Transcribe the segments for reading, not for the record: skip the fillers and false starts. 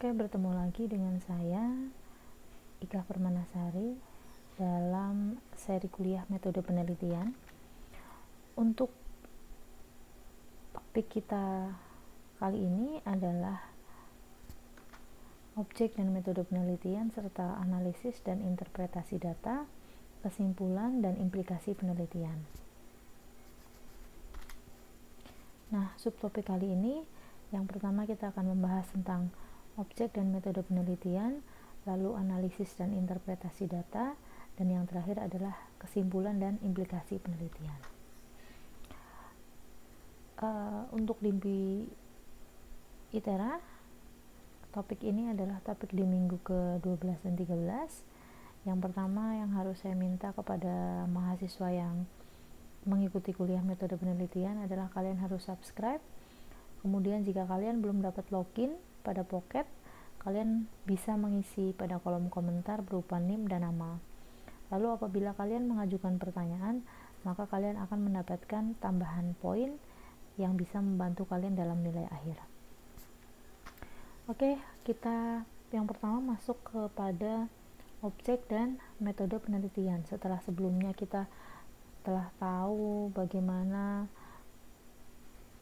Oke, bertemu lagi dengan saya Ika Permanasari dalam seri kuliah metode penelitian. Untuk topik kita kali ini adalah objek dan metode penelitian serta analisis dan interpretasi data, kesimpulan dan implikasi penelitian. Nah, subtopik kali ini yang pertama kita akan membahas tentang objek dan metode penelitian, lalu analisis dan interpretasi data, dan yang terakhir adalah kesimpulan dan implikasi penelitian. Untuk di ITERA, topik ini adalah topik di minggu ke-12 dan 13. Yang pertama yang harus saya minta kepada mahasiswa yang mengikuti kuliah metode penelitian adalah kalian harus subscribe. Kemudian jika kalian belum dapat login pada Pocket, kalian bisa mengisi pada kolom komentar berupa NIM dan nama. Lalu apabila kalian mengajukan pertanyaan, maka kalian akan mendapatkan tambahan poin yang bisa membantu kalian dalam nilai akhir. Oke, kita yang pertama masuk kepada objek dan metode penelitian. Setelah sebelumnya kita telah tahu bagaimana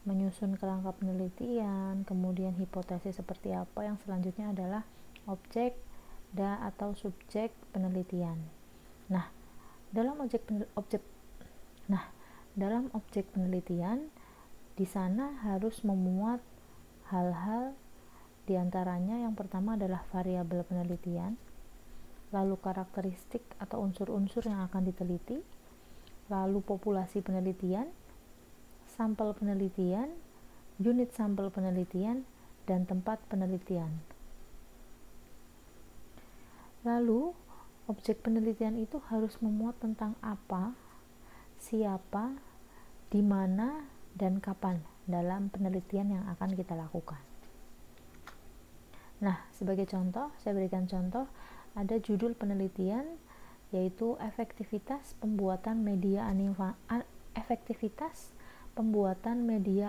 menyusun kerangka penelitian, kemudian hipotesis seperti apa, yang selanjutnya adalah objek dan atau subjek penelitian. Nah, dalam objek penelitian di sana harus memuat hal-hal, diantaranya yang pertama adalah variabel penelitian, lalu karakteristik atau unsur-unsur yang akan diteliti, lalu populasi penelitian, sampel penelitian, unit sampel penelitian, dan tempat penelitian. Lalu, objek penelitian itu harus memuat tentang apa, siapa, di mana, dan kapan dalam penelitian yang akan kita lakukan. Nah, sebagai contoh, saya berikan contoh, ada judul penelitian yaitu efektivitas pembuatan media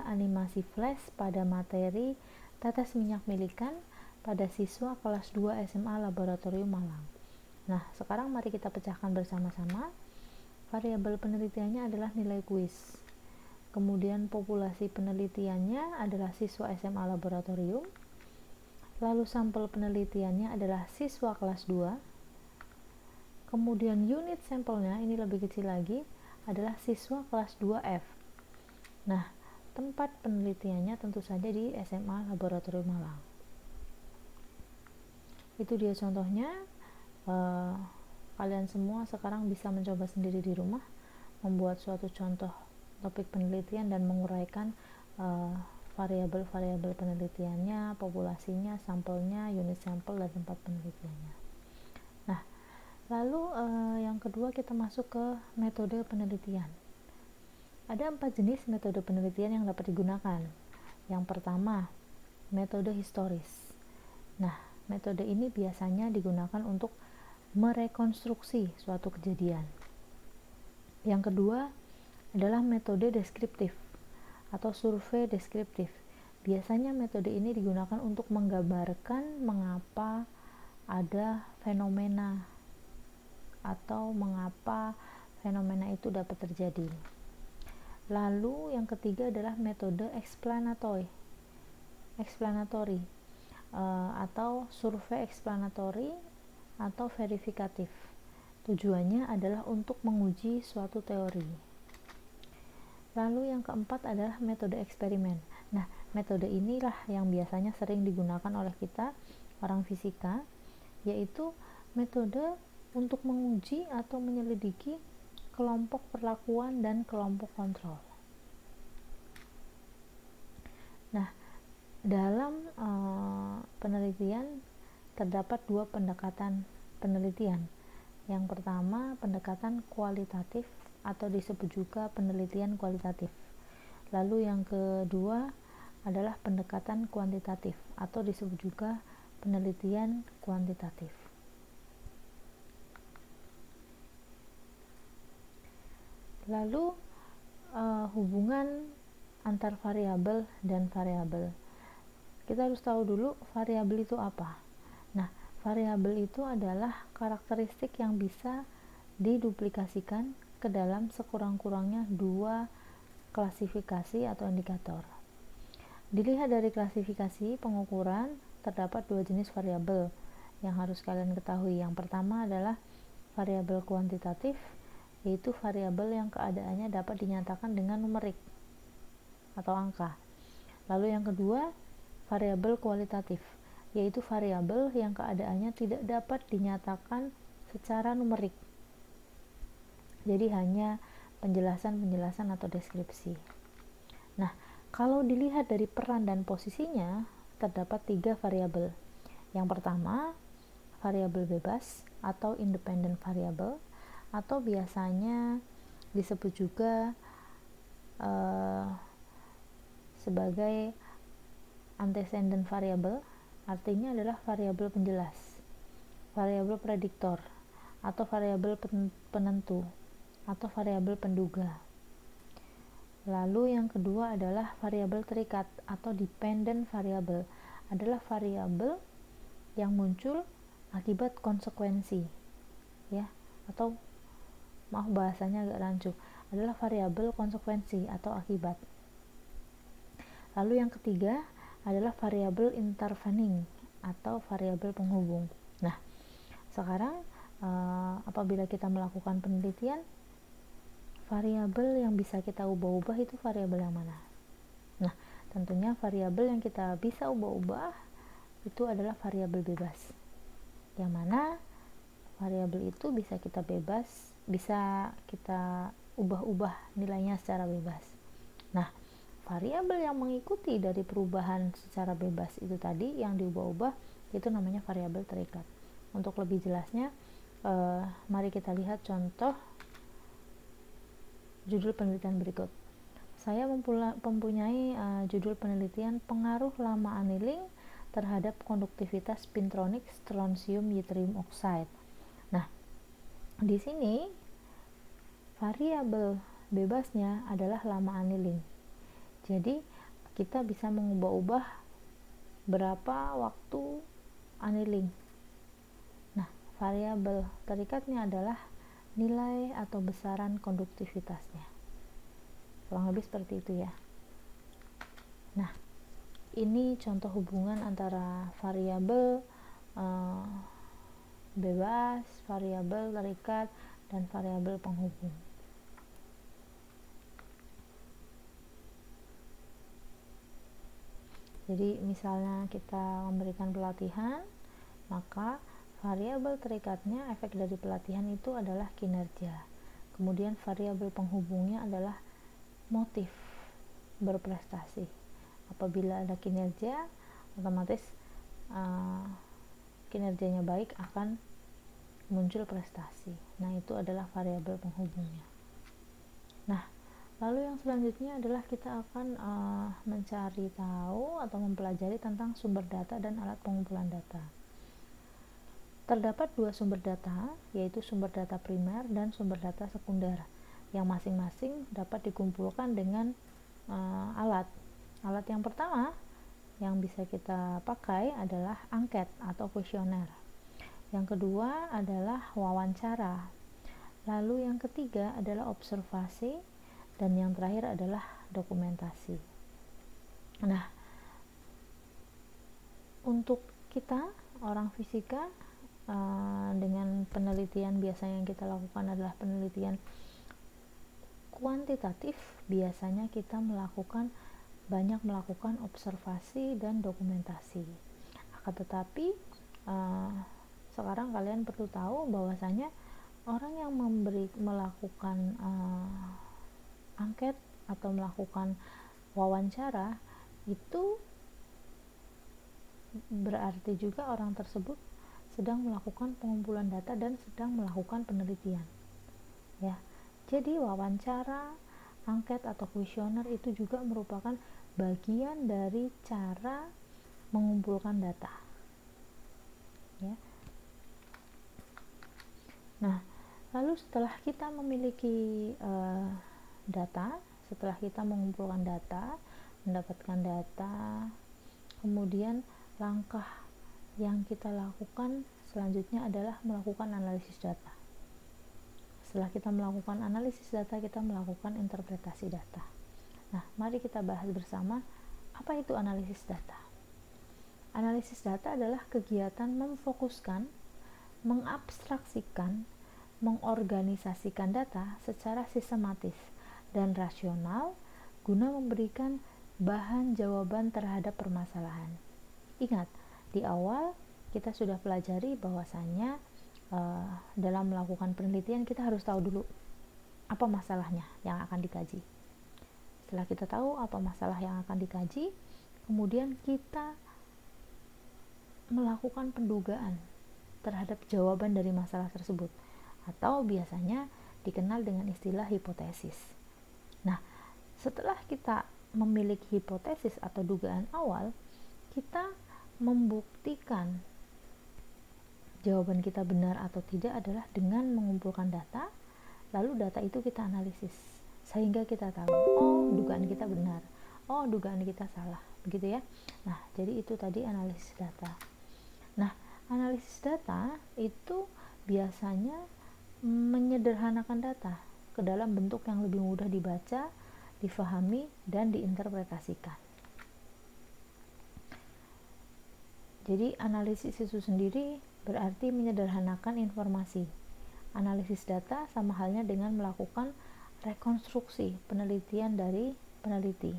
animasi flash pada materi tetes minyak milikan pada siswa kelas 2 SMA Laboratorium Malang. Nah, sekarang mari kita pecahkan bersama-sama. Variabel penelitiannya adalah nilai kuis. Kemudian populasi penelitiannya adalah siswa SMA Laboratorium. Lalu sampel penelitiannya adalah siswa kelas 2. Kemudian unit sampelnya, ini lebih kecil lagi, adalah siswa kelas 2F. Nah, tempat penelitiannya tentu saja di SMA Laboratorium Malang. Itu dia contohnya. Kalian semua sekarang bisa mencoba sendiri di rumah, membuat suatu contoh topik penelitian dan menguraikan variabel-variabel penelitiannya, populasinya, sampelnya, unit sampel, dan tempat penelitiannya. Nah, lalu yang kedua kita masuk ke metode penelitian. Ada 4 jenis metode penelitian yang dapat digunakan. Yang pertama, metode historis. Nah, metode ini biasanya digunakan untuk merekonstruksi suatu kejadian. Yang kedua adalah metode deskriptif atau survei deskriptif. Biasanya metode ini digunakan untuk menggambarkan mengapa ada fenomena atau mengapa fenomena itu dapat terjadi. Lalu yang ketiga adalah metode explanatory atau survei explanatory atau verifikatif. Tujuannya adalah untuk menguji suatu teori. Lalu yang keempat adalah metode eksperimen. Nah, metode inilah yang biasanya sering digunakan oleh kita orang fisika, yaitu metode untuk menguji atau menyelidiki kelompok perlakuan dan kelompok kontrol. Nah, dalam penelitian terdapat 2 pendekatan penelitian. Yang pertama, pendekatan kualitatif atau disebut juga penelitian kualitatif. Lalu yang kedua adalah pendekatan kuantitatif atau disebut juga penelitian kuantitatif. Lalu hubungan antar variabel dan variabel. kita harus tahu dulu variabel itu apa. Nah, variabel itu adalah karakteristik yang bisa diduplikasikan ke dalam sekurang-kurangnya 2 klasifikasi atau indikator. Dilihat dari klasifikasi pengukuran, terdapat 2 jenis variabel yang harus kalian ketahui. Yang pertama adalah variabel kuantitatif, yaitu variabel yang keadaannya dapat dinyatakan dengan numerik atau angka. Lalu yang kedua, variabel kualitatif, yaitu variabel yang keadaannya tidak dapat dinyatakan secara numerik. Jadi hanya penjelasan-penjelasan atau deskripsi. Nah, kalau dilihat dari peran dan posisinya, terdapat 3 variabel. Yang pertama, variabel bebas atau independent variable, atau biasanya disebut juga sebagai antecedent variable, artinya adalah variabel penjelas, variabel prediktor, atau variabel penentu, atau variabel penduga. Lalu yang kedua adalah variabel terikat atau dependent variable, adalah variabel yang muncul akibat konsekuensi, ya, atau maaf bahasanya agak rancu, adalah variabel konsekuensi atau akibat. Lalu yang ketiga adalah variabel intervening atau variabel penghubung. Nah, sekarang apabila kita melakukan penelitian, variabel yang bisa kita ubah-ubah itu variabel yang mana? Nah, tentunya variabel yang kita bisa ubah-ubah itu adalah variabel bebas. Yang mana variabel itu bisa kita ubah-ubah nilainya secara bebas. Nah, variabel yang mengikuti dari perubahan secara bebas itu tadi yang diubah-ubah itu namanya variabel terikat. Untuk lebih jelasnya, mari kita lihat contoh judul penelitian berikut. Saya mempunyai judul penelitian pengaruh lama aniline terhadap konduktivitas spintronic strontium yttrium oxide. Nah, di sini variabel bebasnya adalah lama aniline. Jadi kita bisa mengubah-ubah berapa waktu aniline. Nah, variabel terikatnya adalah nilai atau besaran konduktivitasnya. Kurang lebih seperti itu ya. Nah, ini contoh hubungan antara variabel bebas, variabel terikat, dan variabel penghubung. Jadi misalnya kita memberikan pelatihan, maka variabel terikatnya efek dari pelatihan itu adalah kinerja. Kemudian variabel penghubungnya adalah motif berprestasi. Apabila ada kinerja, otomatis kinerjanya baik akan muncul prestasi. Nah, itu adalah variabel penghubungnya. Nah, lalu yang selanjutnya adalah kita akan mencari tahu atau mempelajari tentang sumber data dan alat pengumpulan data. Terdapat 2 sumber data, yaitu sumber data primer dan sumber data sekunder, yang masing-masing dapat dikumpulkan dengan alat. Alat yang pertama yang bisa kita pakai adalah angket atau kuesioner. Yang kedua adalah wawancara. Lalu yang ketiga adalah observasi, dan yang terakhir adalah dokumentasi. Nah, untuk kita orang fisika, dengan penelitian biasanya yang kita lakukan adalah penelitian kuantitatif. Biasanya kita banyak melakukan observasi dan dokumentasi. Akan tetapi sekarang kalian perlu tahu bahwasanya orang yang melakukan angket atau melakukan wawancara itu berarti juga orang tersebut sedang melakukan pengumpulan data dan sedang melakukan penelitian, ya. Jadi wawancara, angket atau kuesioner itu juga merupakan bagian dari cara mengumpulkan data, ya. Nah, lalu setelah kita memiliki data, setelah kita mengumpulkan data, mendapatkan data, Kemudian langkah yang kita lakukan selanjutnya adalah melakukan analisis data. Setelah kita melakukan analisis data, kita melakukan interpretasi data. Nah, mari kita bahas bersama apa itu analisis data. Analisis data adalah kegiatan memfokuskan, mengabstraksikan, mengorganisasikan data secara sistematis dan rasional guna memberikan bahan jawaban terhadap permasalahan. Ingat, di awal kita sudah pelajari bahwasannya dalam melakukan penelitian kita harus tahu dulu apa masalahnya yang akan dikaji. Setelah kita tahu apa masalah yang akan dikaji, kemudian kita melakukan pendugaan terhadap jawaban dari masalah tersebut, atau biasanya dikenal dengan istilah hipotesis. Nah, setelah kita memiliki hipotesis atau dugaan awal, kita membuktikan jawaban kita benar atau tidak adalah dengan mengumpulkan data, lalu data itu kita analisis sehingga kita tahu, oh dugaan kita benar, oh dugaan kita salah, begitu ya. Nah, jadi itu tadi analisis data. Nah, analisis data itu biasanya menyederhanakan data ke dalam bentuk yang lebih mudah dibaca, difahami, dan diinterpretasikan. Jadi analisis itu sendiri berarti menyederhanakan informasi. Analisis data sama halnya dengan melakukan rekonstruksi penelitian dari peneliti.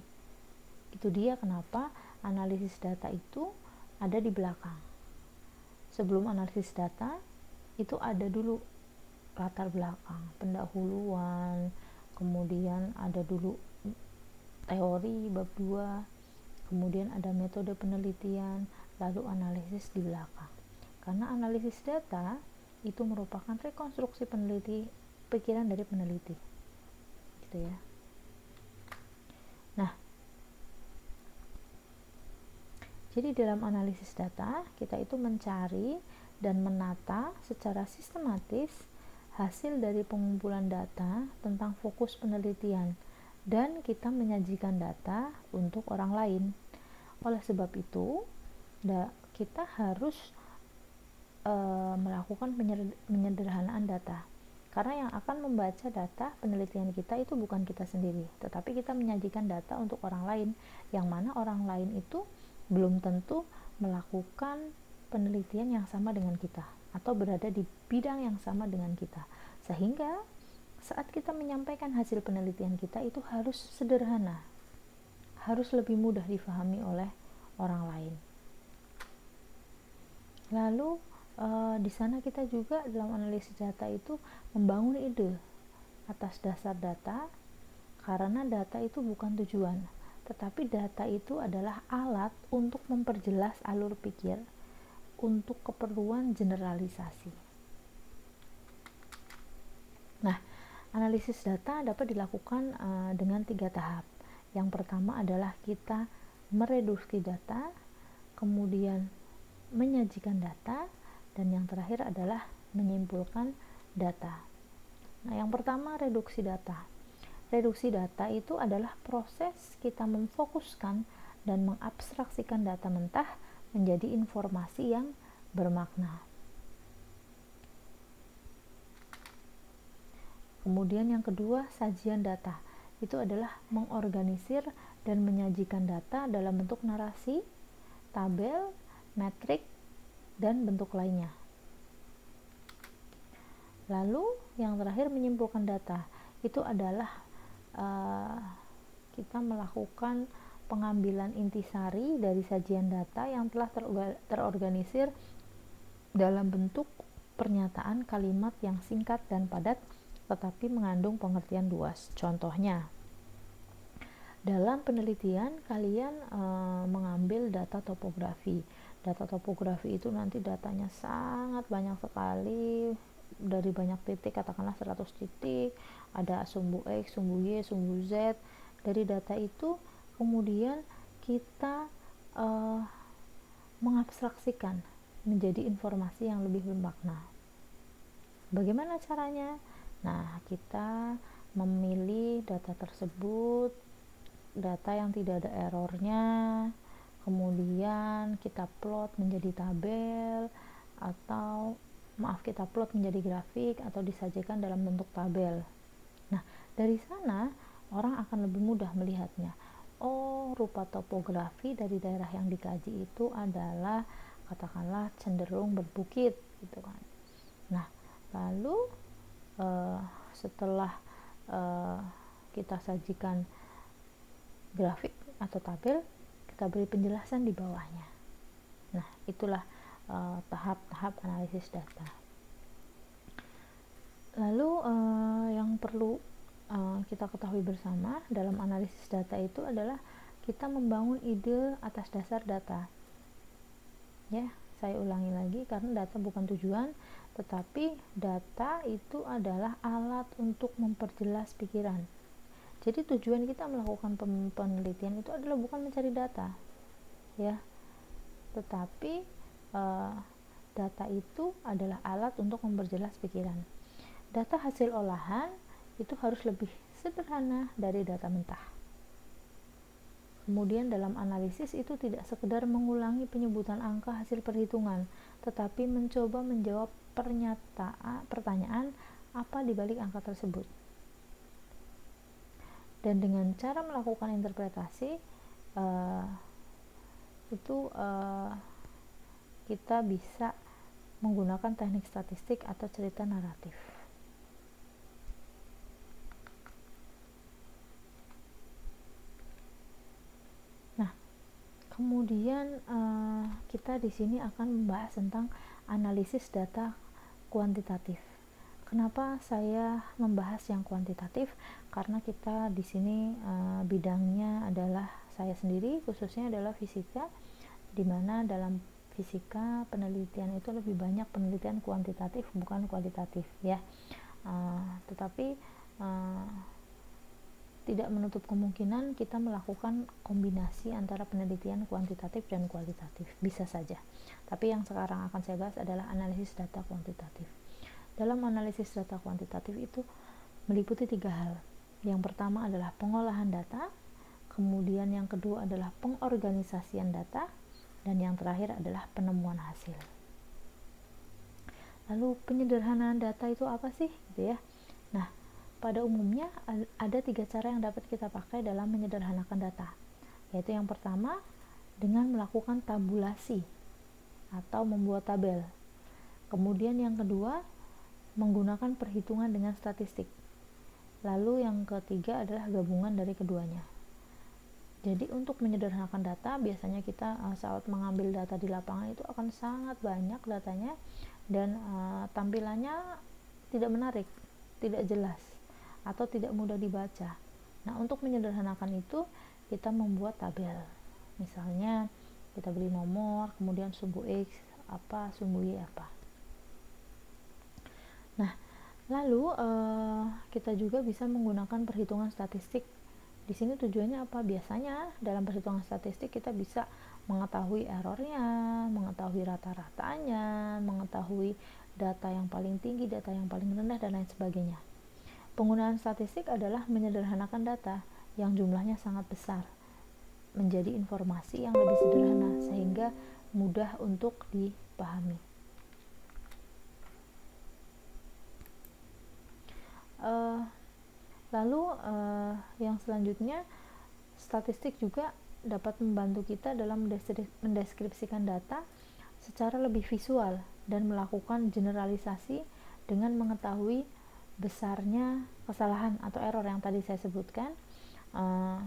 Itu dia kenapa analisis data itu ada di belakang. Sebelum analisis data, itu ada dulu latar belakang, pendahuluan, kemudian ada dulu teori bab 2, kemudian ada metode penelitian, lalu analisis di belakang. Karena analisis data itu merupakan rekonstruksi pikiran dari peneliti, gitu ya. Nah, jadi dalam analisis data kita itu mencari dan menata secara sistematis hasil dari pengumpulan data tentang fokus penelitian, dan kita menyajikan data untuk orang lain. Oleh sebab itu, kita harus melakukan penyederhanaan data, karena yang akan membaca data penelitian kita itu bukan kita sendiri, tetapi kita menyajikan data untuk orang lain, yang mana orang lain itu belum tentu melakukan penelitian yang sama dengan kita atau berada di bidang yang sama dengan kita, sehingga saat kita menyampaikan hasil penelitian kita itu harus sederhana, harus lebih mudah difahami oleh orang lain. Lalu di sana kita juga dalam analisis data itu membangun ide atas dasar data, karena data itu bukan tujuan, tetapi data itu adalah alat untuk memperjelas alur pikir untuk keperluan generalisasi. Nah, analisis data dapat dilakukan dengan 3 tahap. Yang pertama adalah kita mereduksi data, kemudian menyajikan data, dan yang terakhir adalah menyimpulkan data. Nah, yang pertama reduksi data. Reduksi data itu adalah proses kita memfokuskan dan mengabstraksikan data mentah menjadi informasi yang bermakna. Kemudian yang kedua, sajian data. Itu adalah mengorganisir dan menyajikan data dalam bentuk narasi, tabel, metrik, dan bentuk lainnya. Lalu yang terakhir menyimpulkan data. Itu adalah kita melakukan pengambilan intisari dari sajian data yang telah terorganisir dalam bentuk pernyataan kalimat yang singkat dan padat tetapi mengandung pengertian luas. Contohnya, dalam penelitian kalian mengambil data topografi. Data topografi itu nanti datanya sangat banyak sekali, dari banyak titik, katakanlah 100 titik, ada sumbu X, sumbu Y, sumbu Z. Dari data itu kemudian kita mengabstraksikan menjadi informasi yang lebih bermakna. Bagaimana caranya? Nah, kita memilih data tersebut, data yang tidak ada errornya, kemudian kita plot menjadi tabel, atau kita plot menjadi grafik atau disajikan dalam bentuk tabel. Nah, dari sana orang akan lebih mudah melihatnya. Oh, rupa topografi dari daerah yang dikaji itu adalah katakanlah cenderung berbukit gitu kan. Nah, lalu setelah kita sajikan grafik atau tabel, kita beri penjelasan di bawahnya. Nah, itulah tahap-tahap analisis data. Lalu yang perlu kita ketahui bersama dalam analisis data itu adalah kita membangun ide atas dasar data. Ya, saya ulangi lagi karena data bukan tujuan, tetapi data itu adalah alat untuk memperjelas pikiran. Jadi tujuan kita melakukan penelitian itu adalah bukan mencari data, ya, tetapi data itu adalah alat untuk memperjelas pikiran. Data hasil olahan itu harus lebih sederhana dari data mentah. Kemudian dalam analisis itu tidak sekedar mengulangi penyebutan angka hasil perhitungan, tetapi mencoba menjawab pertanyaan apa di balik angka tersebut. Dan dengan cara melakukan interpretasi kita bisa menggunakan teknik statistik atau cerita naratif. Kemudian kita di sini akan membahas tentang analisis data kuantitatif. Kenapa saya membahas yang kuantitatif? Karena kita di sini bidangnya adalah saya sendiri, khususnya adalah fisika, di mana dalam fisika penelitian itu lebih banyak penelitian kuantitatif bukan kualitatif, ya. Tetapi tidak menutup kemungkinan kita melakukan kombinasi antara penelitian kuantitatif dan kualitatif, bisa saja. Tapi yang sekarang akan saya bahas adalah analisis data kuantitatif. Dalam analisis data kuantitatif itu meliputi 3 hal. Yang pertama adalah pengolahan data, kemudian yang kedua adalah pengorganisasian data, dan yang terakhir adalah penemuan hasil. Lalu penyederhanaan data itu apa sih, gitu ya? Nah, pada umumnya ada 3 cara yang dapat kita pakai dalam menyederhanakan data, yaitu yang pertama dengan melakukan tabulasi atau membuat tabel. Kemudian yang kedua menggunakan perhitungan dengan statistik. Lalu yang ketiga adalah gabungan dari keduanya. Jadi untuk menyederhanakan data, biasanya kita saat mengambil data di lapangan itu akan sangat banyak datanya dan tampilannya tidak menarik, tidak jelas, atau tidak mudah dibaca. Nah, untuk menyederhanakan itu kita membuat tabel. Misalnya kita beri nomor, kemudian sumbu X apa, sumbu Y apa. Nah, lalu kita juga bisa menggunakan perhitungan statistik. Di sini tujuannya apa? Biasanya dalam perhitungan statistik kita bisa mengetahui errornya, mengetahui rata-ratanya, mengetahui data yang paling tinggi, data yang paling rendah, dan lain sebagainya. Penggunaan statistik adalah menyederhanakan data yang jumlahnya sangat besar menjadi informasi yang lebih sederhana sehingga mudah untuk dipahami. Lalu yang selanjutnya, statistik juga dapat membantu kita dalam mendeskripsikan data secara lebih visual dan melakukan generalisasi dengan mengetahui besarnya kesalahan atau error yang tadi saya sebutkan.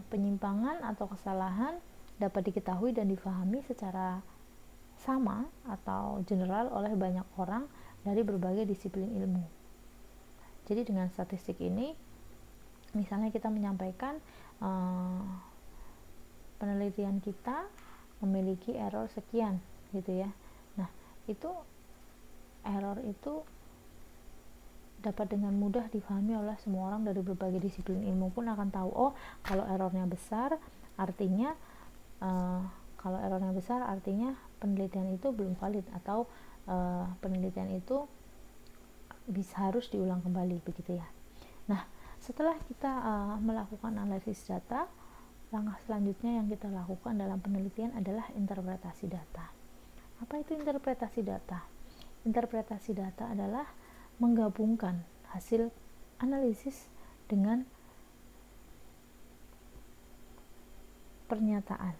Penyimpangan atau kesalahan dapat diketahui dan difahami secara sama atau general oleh banyak orang dari berbagai disiplin ilmu. Jadi dengan statistik ini, misalnya kita menyampaikan penelitian kita memiliki error sekian, gitu ya. Nah, itu error itu dapat dengan mudah difahami oleh semua orang dari berbagai disiplin ilmu pun akan tahu, oh kalau errornya besar artinya penelitian itu belum valid, atau penelitian itu harus diulang kembali, begitu ya. Nah, setelah kita melakukan analisis data, langkah selanjutnya yang kita lakukan dalam penelitian adalah interpretasi data. Apa itu interpretasi data? Interpretasi data adalah menggabungkan hasil analisis dengan pernyataan,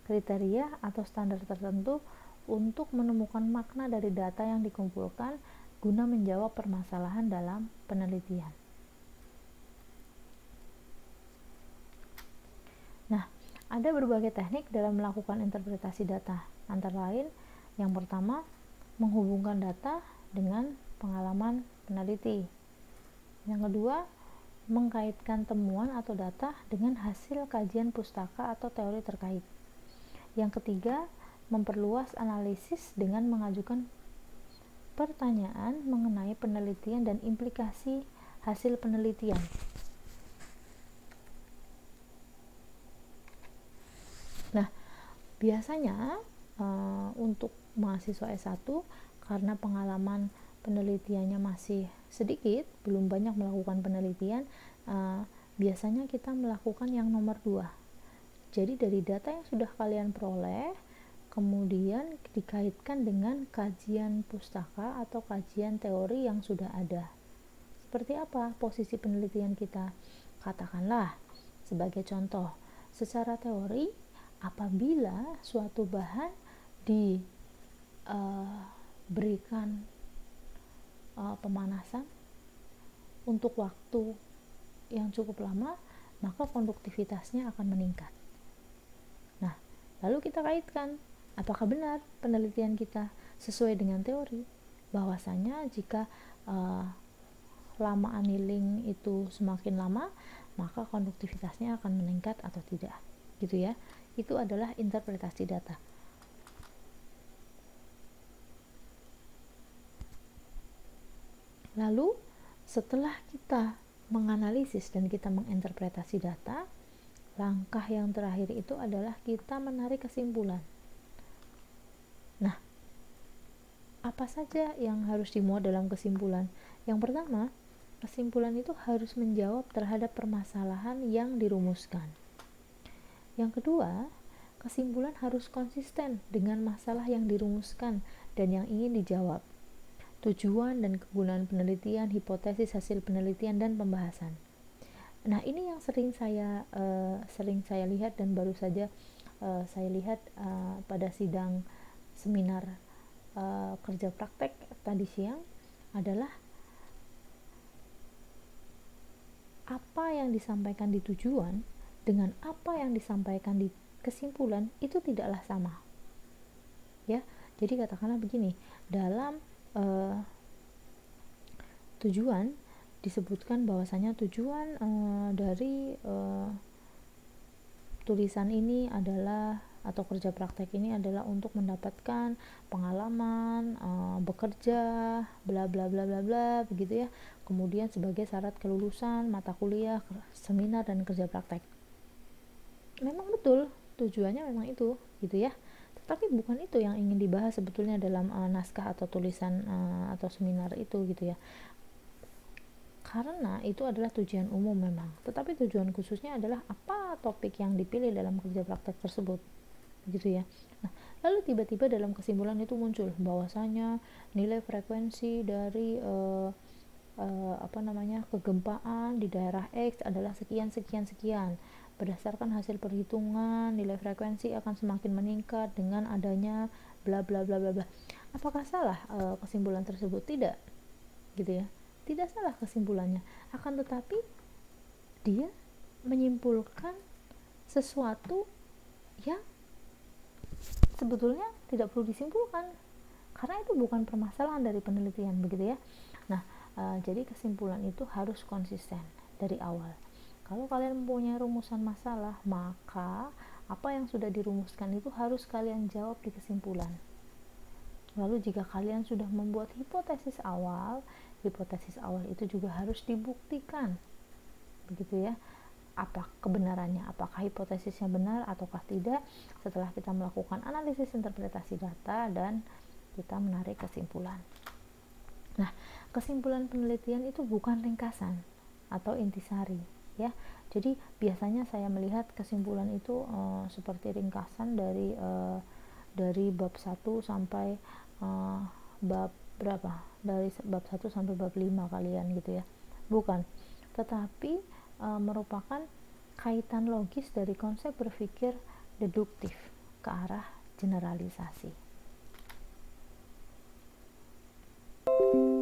kriteria atau standar tertentu untuk menemukan makna dari data yang dikumpulkan guna menjawab permasalahan dalam penelitian. Nah, ada berbagai teknik dalam melakukan interpretasi data. Antara lain, yang pertama, menghubungkan data dengan pengalaman peneliti. Yang kedua, mengkaitkan temuan atau data dengan hasil kajian pustaka atau teori terkait. Yang ketiga, memperluas analisis dengan mengajukan pertanyaan mengenai penelitian dan implikasi hasil penelitian. Nah, biasanya untuk mahasiswa S1 karena pengalaman penelitiannya masih sedikit, belum banyak melakukan penelitian, biasanya kita melakukan yang nomor 2. Jadi dari data yang sudah kalian peroleh, kemudian dikaitkan dengan kajian pustaka atau kajian teori yang sudah ada. Seperti apa posisi penelitian kita? Katakanlah, sebagai contoh, secara teori, apabila suatu bahan diberikan pemanasan untuk waktu yang cukup lama, maka konduktivitasnya akan meningkat. Nah, lalu kita kaitkan, apakah benar penelitian kita sesuai dengan teori bahwasanya jika lama annealing itu semakin lama, maka konduktivitasnya akan meningkat atau tidak, gitu ya. Itu adalah interpretasi data. Lalu setelah kita menganalisis dan kita menginterpretasi data, langkah yang terakhir itu adalah kita menarik kesimpulan. Nah, apa saja yang harus dimuat dalam kesimpulan? Yang pertama, kesimpulan itu harus menjawab terhadap permasalahan yang dirumuskan. Yang kedua, kesimpulan harus konsisten dengan masalah yang dirumuskan dan yang ingin dijawab. Tujuan dan kegunaan penelitian, hipotesis hasil penelitian, dan pembahasan. Nah, ini yang sering saya lihat dan baru saja saya lihat pada sidang seminar kerja praktek tadi siang adalah apa yang disampaikan di tujuan dengan apa yang disampaikan di kesimpulan itu tidaklah sama. Ya, jadi katakanlah begini, dalam tujuan disebutkan bahwasanya tujuan dari tulisan ini adalah atau kerja praktek ini adalah untuk mendapatkan pengalaman bekerja bla bla bla bla bla begitu ya, kemudian sebagai syarat kelulusan mata kuliah, seminar, dan kerja praktek. Memang betul tujuannya memang itu gitu ya, tapi bukan itu yang ingin dibahas sebetulnya dalam naskah atau tulisan atau seminar itu gitu ya, karena itu adalah tujuan umum memang, tetapi tujuan khususnya adalah apa topik yang dipilih dalam kerja praktek tersebut gitu ya. Nah, lalu tiba-tiba dalam kesimpulan itu muncul bahwasanya nilai frekuensi dari kegempaan di daerah X adalah sekian sekian sekian. Berdasarkan hasil perhitungan, nilai frekuensi akan semakin meningkat dengan adanya bla bla bla bla bla. Apakah salah kesimpulan tersebut? Tidak, gitu ya. Tidak salah kesimpulannya. Akan tetapi dia menyimpulkan sesuatu yang sebetulnya tidak perlu disimpulkan karena itu bukan permasalahan dari penelitian, begitu ya. Nah, jadi kesimpulan itu harus konsisten dari awal. Kalau kalian mempunyai rumusan masalah, maka apa yang sudah dirumuskan itu harus kalian jawab di kesimpulan. Lalu jika kalian sudah membuat hipotesis awal itu juga harus dibuktikan, begitu ya. Apa kebenarannya, apakah hipotesisnya benar ataukah tidak setelah kita melakukan analisis interpretasi data dan kita menarik kesimpulan. Nah, kesimpulan penelitian itu bukan ringkasan atau intisari ya. Jadi biasanya saya melihat kesimpulan itu seperti ringkasan dari bab 1 sampai bab berapa, dari bab 1 sampai bab 5 kalian gitu ya, bukan, tetapi merupakan kaitan logis dari konsep berpikir deduktif ke arah generalisasi.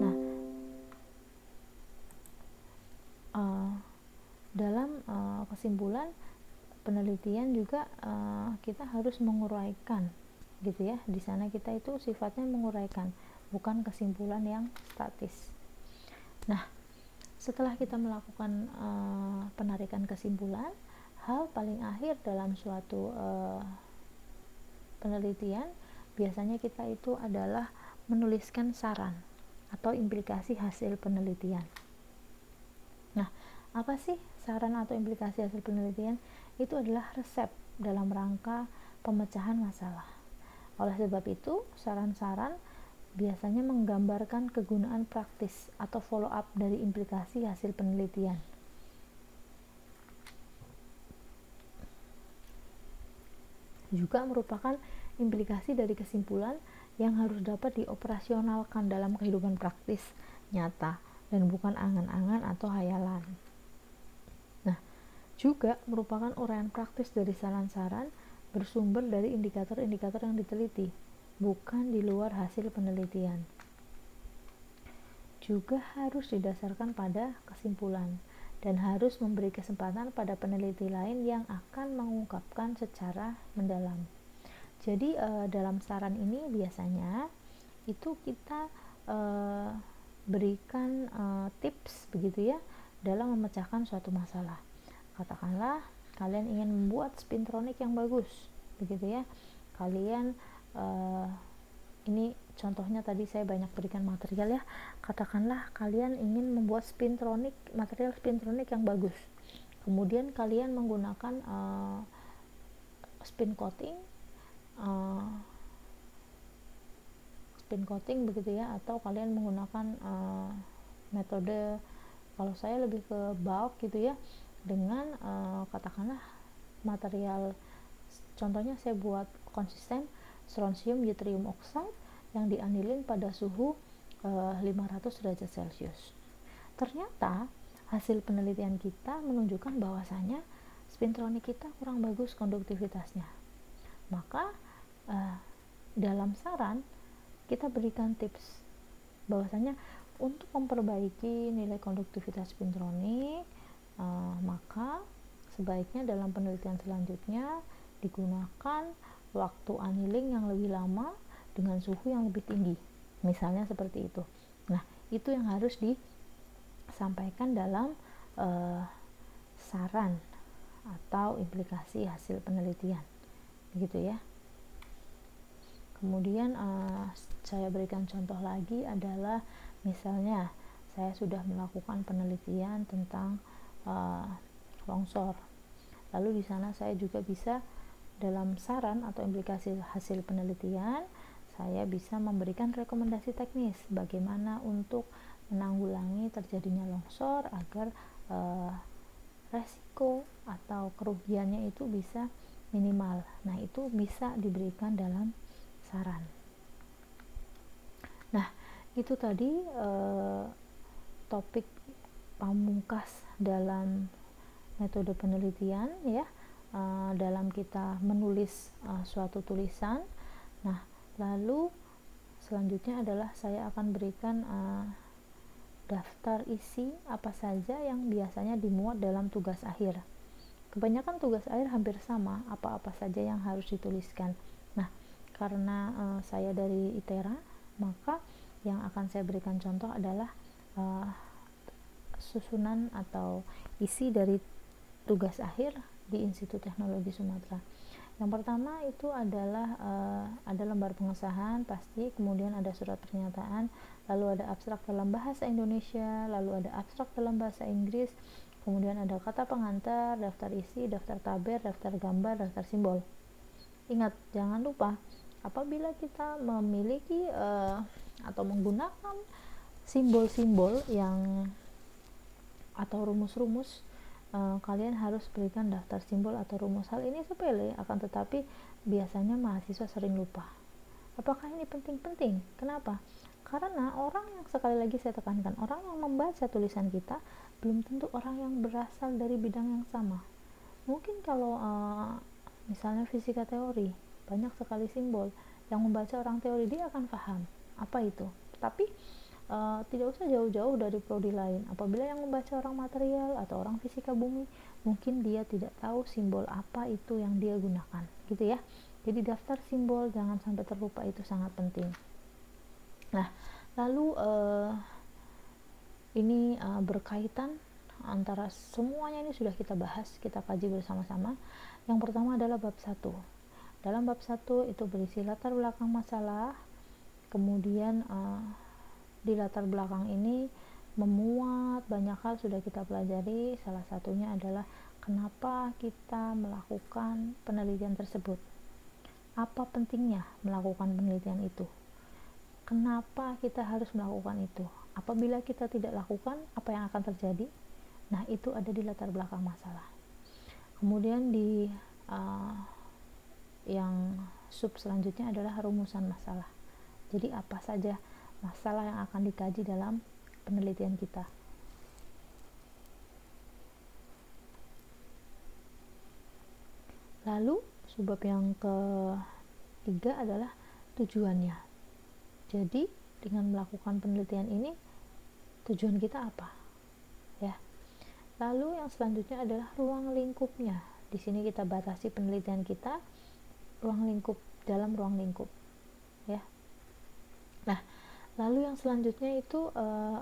Nah, dalam kesimpulan penelitian juga kita harus menguraikan gitu ya. Di sana kita itu sifatnya menguraikan, bukan kesimpulan yang statis. Nah, setelah kita melakukan penarikan kesimpulan, hal paling akhir dalam suatu penelitian biasanya kita itu adalah menuliskan saran atau implikasi hasil penelitian. Nah, apa sih saran atau implikasi hasil penelitian? Itu adalah resep dalam rangka pemecahan masalah. Oleh sebab itu, saran-saran biasanya menggambarkan kegunaan praktis atau follow up dari implikasi hasil penelitian. Juga merupakan implikasi dari kesimpulan yang harus dapat dioperasionalkan dalam kehidupan praktis nyata dan bukan angan-angan atau hayalan. Nah, juga merupakan uraian praktis dari saran-saran bersumber dari indikator-indikator yang diteliti, bukan di luar hasil penelitian. Juga harus didasarkan pada kesimpulan dan harus memberi kesempatan pada peneliti lain yang akan mengungkapkan secara mendalam. Jadi dalam saran ini biasanya itu kita berikan tips begitu ya dalam memecahkan suatu masalah. Katakanlah kalian ingin membuat spintronic yang bagus begitu ya. Kalian ini contohnya tadi saya banyak berikan material ya. Katakanlah kalian ingin membuat material spintronic yang bagus. Kemudian kalian menggunakan spin coating begitu ya, atau kalian menggunakan metode, kalau saya lebih ke bulk gitu ya, dengan katakanlah material, contohnya saya buat konsisten strontium yttrium oxide yang dianilin pada suhu 500 derajat Celcius. Ternyata hasil penelitian kita menunjukkan bahwasanya spintronic kita kurang bagus konduktivitasnya. Maka dalam saran kita berikan tips bahwasanya untuk memperbaiki nilai konduktivitas spintronic, maka sebaiknya dalam penelitian selanjutnya digunakan waktu annealing yang lebih lama dengan suhu yang lebih tinggi, misalnya seperti itu. Nah, itu yang harus disampaikan dalam saran atau implikasi hasil penelitian, begitu ya. Kemudian saya berikan contoh lagi adalah misalnya saya sudah melakukan penelitian tentang longsor, lalu di sana saya juga bisa dalam saran atau implikasi hasil penelitian saya bisa memberikan rekomendasi teknis bagaimana untuk menanggulangi terjadinya longsor agar resiko atau kerugiannya itu bisa minimal. Nah, itu bisa diberikan dalam saran. Nah, itu tadi topik pamungkas dalam metode penelitian ya, dalam kita menulis suatu tulisan. Nah, lalu selanjutnya adalah saya akan berikan daftar isi apa saja yang biasanya dimuat dalam tugas akhir. Kebanyakan tugas akhir hampir sama, apa-apa saja yang harus dituliskan. Nah, karena saya dari ITERA, maka yang akan saya berikan contoh adalah susunan atau isi dari tugas akhir di Institut Teknologi Sumatera. Yang pertama itu adalah ada lembar pengesahan pasti, kemudian ada surat pernyataan, lalu ada abstrak dalam bahasa Indonesia, lalu ada abstrak dalam bahasa Inggris, kemudian ada kata pengantar, daftar isi, daftar tabel, daftar gambar, daftar simbol. Ingat, jangan lupa apabila kita memiliki atau menggunakan simbol-simbol yang atau rumus-rumus kalian harus berikan daftar simbol atau rumus. Hal ini sepele, akan tetapi biasanya mahasiswa sering lupa. Apakah ini penting-penting? Kenapa? Karena orang yang, sekali lagi saya tekankan, orang yang membaca tulisan kita belum tentu orang yang berasal dari bidang yang sama. Mungkin kalau misalnya fisika teori, banyak sekali simbol, yang membaca orang teori dia akan paham apa itu. Tapi tidak usah jauh-jauh dari prodi lain. Apabila yang membaca orang material atau orang fisika bumi, mungkin dia tidak tahu simbol apa itu yang dia gunakan, gitu ya. Jadi daftar simbol jangan sampai terlupa, itu sangat penting. Nah, lalu ini berkaitan antara semuanya, ini sudah kita bahas, kita kaji bersama-sama. Yang pertama adalah bab 1. Dalam bab 1 itu berisi latar belakang masalah, kemudian di latar belakang ini memuat banyak hal sudah kita pelajari. Salah satunya adalah kenapa kita melakukan penelitian tersebut, apa pentingnya melakukan penelitian itu, kenapa kita harus melakukan itu, apabila kita tidak lakukan apa yang akan terjadi. Nah, itu ada di latar belakang masalah. Kemudian di yang sub selanjutnya adalah rumusan masalah. Jadi apa saja masalah yang akan dikaji dalam penelitian kita. Lalu subbab yang ketiga adalah tujuannya. Jadi dengan melakukan penelitian ini tujuan kita apa? Ya. Lalu yang selanjutnya adalah ruang lingkupnya. Di sini kita batasi penelitian kita ruang lingkup, dalam ruang lingkup. Ya. Nah, lalu yang selanjutnya itu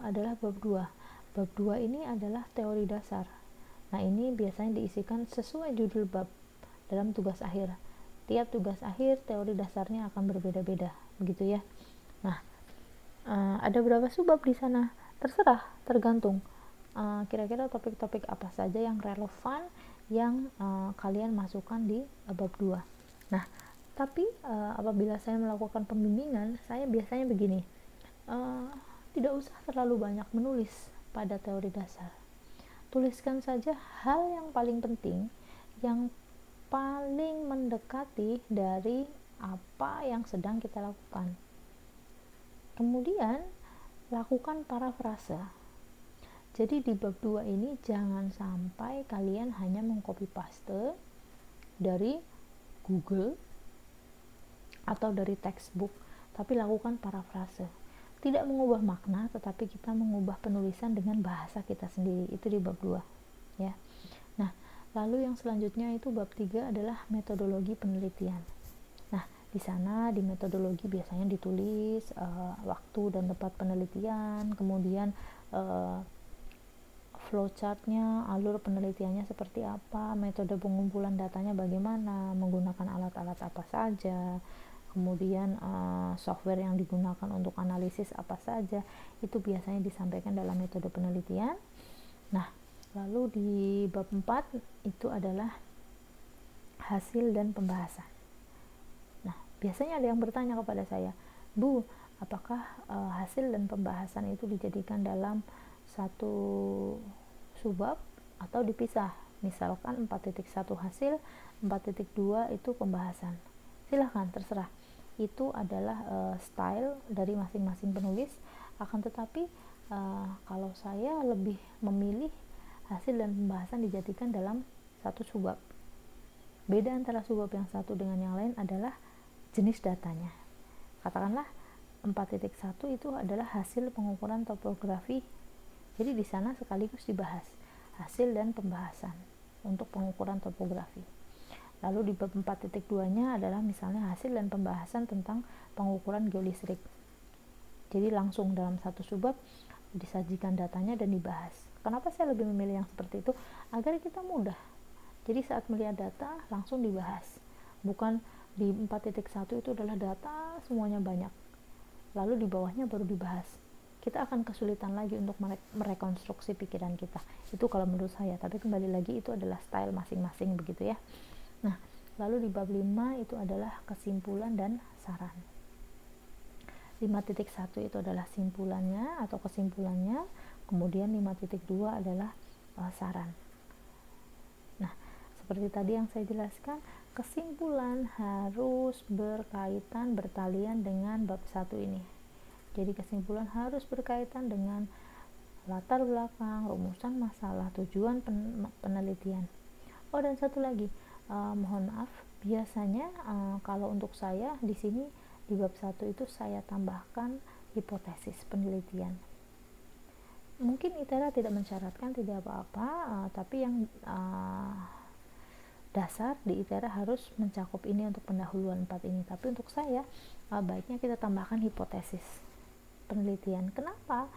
adalah bab 2. Bab 2 ini adalah teori dasar. Nah, ini biasanya diisikan sesuai judul bab dalam tugas akhir. Tiap tugas akhir teori dasarnya akan berbeda-beda, begitu ya. Nah, ada berapa subbab di sana? Terserah, tergantung. Kira-kira topik-topik apa saja yang relevan yang kalian masukkan di bab 2. Nah, tapi apabila saya melakukan pembimbingan, saya biasanya begini, tidak usah terlalu banyak menulis pada teori dasar. Tuliskan saja hal yang paling penting, yang paling mendekati dari apa yang sedang kita lakukan. Kemudian lakukan parafrase. Jadi di bab 2 ini jangan sampai kalian hanya mengcopy paste dari Google atau dari textbook, tapi lakukan parafrase. Tidak mengubah makna, tetapi kita mengubah penulisan dengan bahasa kita sendiri. Itu di bab 2, ya. Nah, lalu yang selanjutnya itu bab 3 adalah metodologi penelitian. Nah, di sana di metodologi biasanya ditulis waktu dan tempat penelitian, kemudian flowchartnya, alur penelitiannya seperti apa, metode pengumpulan datanya bagaimana, menggunakan alat-alat apa saja, kemudian software yang digunakan untuk analisis apa saja, itu biasanya disampaikan dalam metode penelitian. Nah, lalu di bab 4 itu adalah hasil dan pembahasan. Nah, biasanya ada yang bertanya kepada saya, Bu, apakah hasil dan pembahasan itu dijadikan dalam satu subbab atau dipisah? Misalkan 4.1 hasil, 4.2 itu pembahasan. Silahkan, terserah. Itu adalah style dari masing-masing penulis. Akan tetapi kalau saya lebih memilih hasil dan pembahasan dijadikan dalam satu subbab. Beda antara subbab yang satu dengan yang lain adalah jenis datanya. Katakanlah 4.1 itu adalah hasil pengukuran topografi. Jadi di sana sekaligus dibahas hasil dan pembahasan untuk pengukuran topografi. Lalu di bab 4.2-nya adalah misalnya hasil dan pembahasan tentang pengukuran geolistrik. Jadi langsung dalam satu subbab disajikan datanya dan dibahas. Kenapa saya lebih memilih yang seperti itu? Agar kita mudah. Jadi saat melihat data langsung dibahas. Bukan di 4.1 itu adalah data semuanya banyak, lalu di bawahnya baru dibahas. Kita akan kesulitan lagi untuk merekonstruksi pikiran kita. Itu kalau menurut saya, tapi kembali lagi itu adalah style masing-masing, begitu ya. Nah, lalu di bab 5 itu adalah kesimpulan dan saran. 5.1 itu adalah simpulannya atau kesimpulannya, kemudian 5.2 adalah saran. seperti tadi yang saya jelaskan, kesimpulan harus berkaitan bertalian dengan bab 1 ini. Jadi kesimpulan harus berkaitan dengan latar belakang, rumusan masalah, tujuan penelitian. Oh, dan satu lagi, mohon maaf, biasanya kalau untuk saya di sini di bab 1 itu saya tambahkan hipotesis penelitian. Mungkin ITERA tidak mensyaratkan, tidak apa-apa, tapi yang dasar di ITERA harus mencakup ini untuk pendahuluan 4 ini. Tapi untuk saya baiknya kita tambahkan hipotesis penelitian. Kenapa?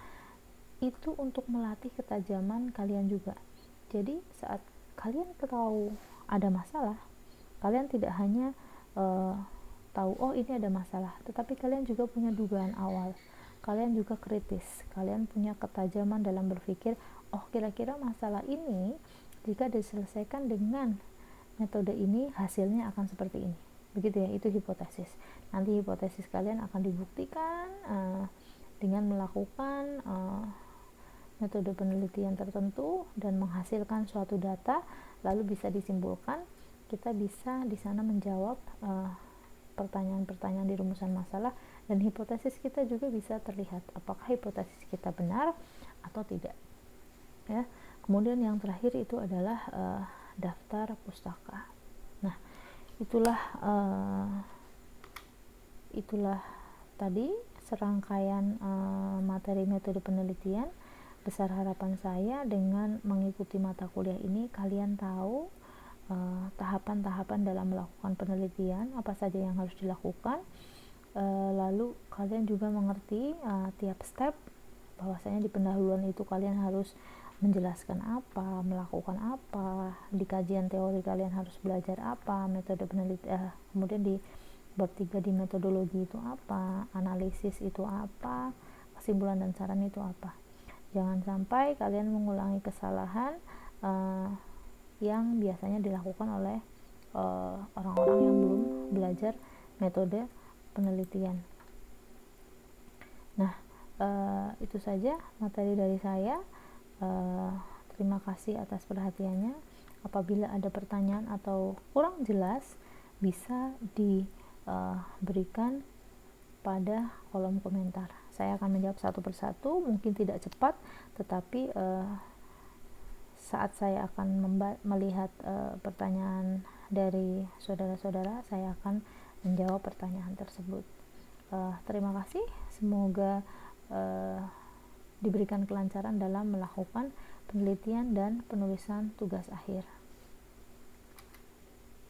Itu untuk melatih ketajaman kalian juga. Jadi saat kalian tahu ada masalah, kalian tidak hanya tahu oh ini ada masalah, tetapi kalian juga punya dugaan awal, kalian juga kritis, kalian punya ketajaman dalam berpikir, oh kira-kira masalah ini jika diselesaikan dengan metode ini hasilnya akan seperti ini, begitu ya. Itu hipotesis. Nanti hipotesis kalian akan dibuktikan dengan melakukan metode penelitian tertentu dan menghasilkan suatu data, lalu bisa disimpulkan. Kita bisa di sana menjawab pertanyaan-pertanyaan di rumusan masalah, dan hipotesis kita juga bisa terlihat apakah hipotesis kita benar atau tidak ya. Kemudian yang terakhir itu adalah daftar pustaka. Nah, itulah tadi serangkaian materi metode penelitian. Besar harapan saya dengan mengikuti mata kuliah ini kalian tahu tahapan-tahapan dalam melakukan penelitian, apa saja yang harus dilakukan, lalu kalian juga mengerti tiap step, bahwasanya di pendahuluan itu kalian harus menjelaskan apa, melakukan apa, di kajian teori kalian harus belajar apa, metode penelitian, kemudian di bab 3 di metodologi itu apa, analisis itu apa, kesimpulan dan saran itu apa. Jangan sampai kalian mengulangi kesalahan yang biasanya dilakukan oleh orang-orang yang belum belajar metode penelitian. Nah, itu saja materi dari saya. Terima kasih atas perhatiannya. Apabila ada pertanyaan atau kurang jelas, bisa diberikan pada kolom komentar. Saya akan menjawab satu persatu, mungkin tidak cepat, tetapi saat saya akan melihat pertanyaan dari saudara-saudara, saya akan menjawab pertanyaan tersebut. Terima kasih, semoga diberikan kelancaran dalam melakukan penelitian dan penulisan tugas akhir.